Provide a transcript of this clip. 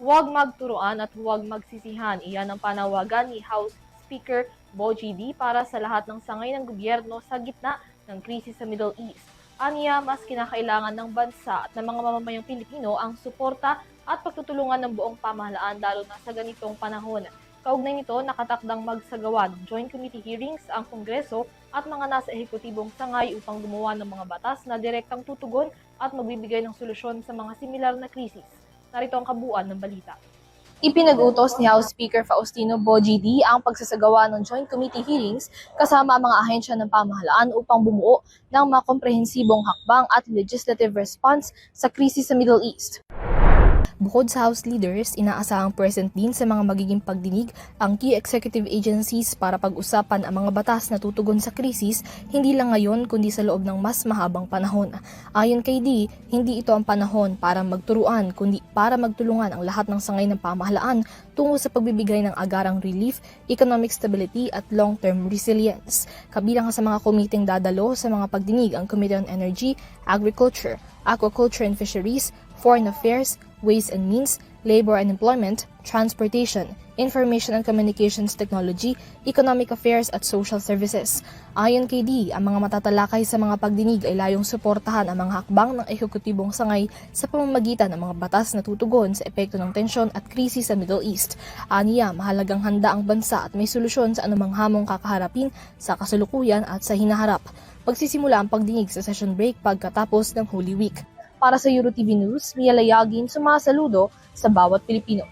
Huwag magturuan at huwag magsisihan. Iyan ang panawagan ni House Speaker Boji D para sa lahat ng sangay ng gobyerno sa gitna ng krisis sa Middle East. Aniya, mas kinakailangan ng bansa at ng mga mamamayang Pilipino ang suporta at pagtutulungan ng buong pamahalaan lalo na sa ganitong panahon. Kaugnay nito, nakatakdang magsagawa ng joint committee hearings ang Kongreso at mga nasa ehekutibong sangay upang gumawa ng mga batas na direktang tutugon at magbibigay ng solusyon sa mga similar na krisis. Narito ang kabuuan ng balita. Ipinag-utos ni House Speaker Faustino Boji D ang pagsasagawa ng joint committee hearings kasama ang mga ahensya ng pamahalaan upang bumuo ng mga komprehensibong hakbang at legislative response sa krisis sa Middle East. Bukod sa House leaders, inaasahang present din sa mga magiging pagdinig ang key executive agencies para pag-usapan ang mga batas na tutugon sa krisis, hindi lang ngayon kundi sa loob ng mas mahabang panahon. Ayon kay D, hindi ito ang panahon para magturuan kundi para magtulungan ang lahat ng sangay ng pamahalaan tungo sa pagbibigay ng agarang relief, economic stability at long-term resilience. Kabilang sa mga komiteng dadalo sa mga pagdinig ang Committee on Energy, Agriculture, Aquaculture and Fisheries, Foreign Affairs, Ways and Means, Labor and Employment, Transportation, Information and Communications Technology, Economic Affairs at Social Services. Ayon kay D, ang mga matatalakay sa mga pagdinig ay layong suportahan ang mga hakbang ng ehekutibong sangay sa pamamagitan ng mga batas na tutugon sa epekto ng tensyon at krisis sa Middle East. Aniya, mahalagang handa ang bansa at may solusyon sa anumang hamong kakaharapin sa kasalukuyan at sa hinaharap. Pagsisimula ang pagdinig sa session break pagkatapos ng Holy Week. Para sa EuroTV News, Mia Layagin, sumasaludo sa bawat Pilipino.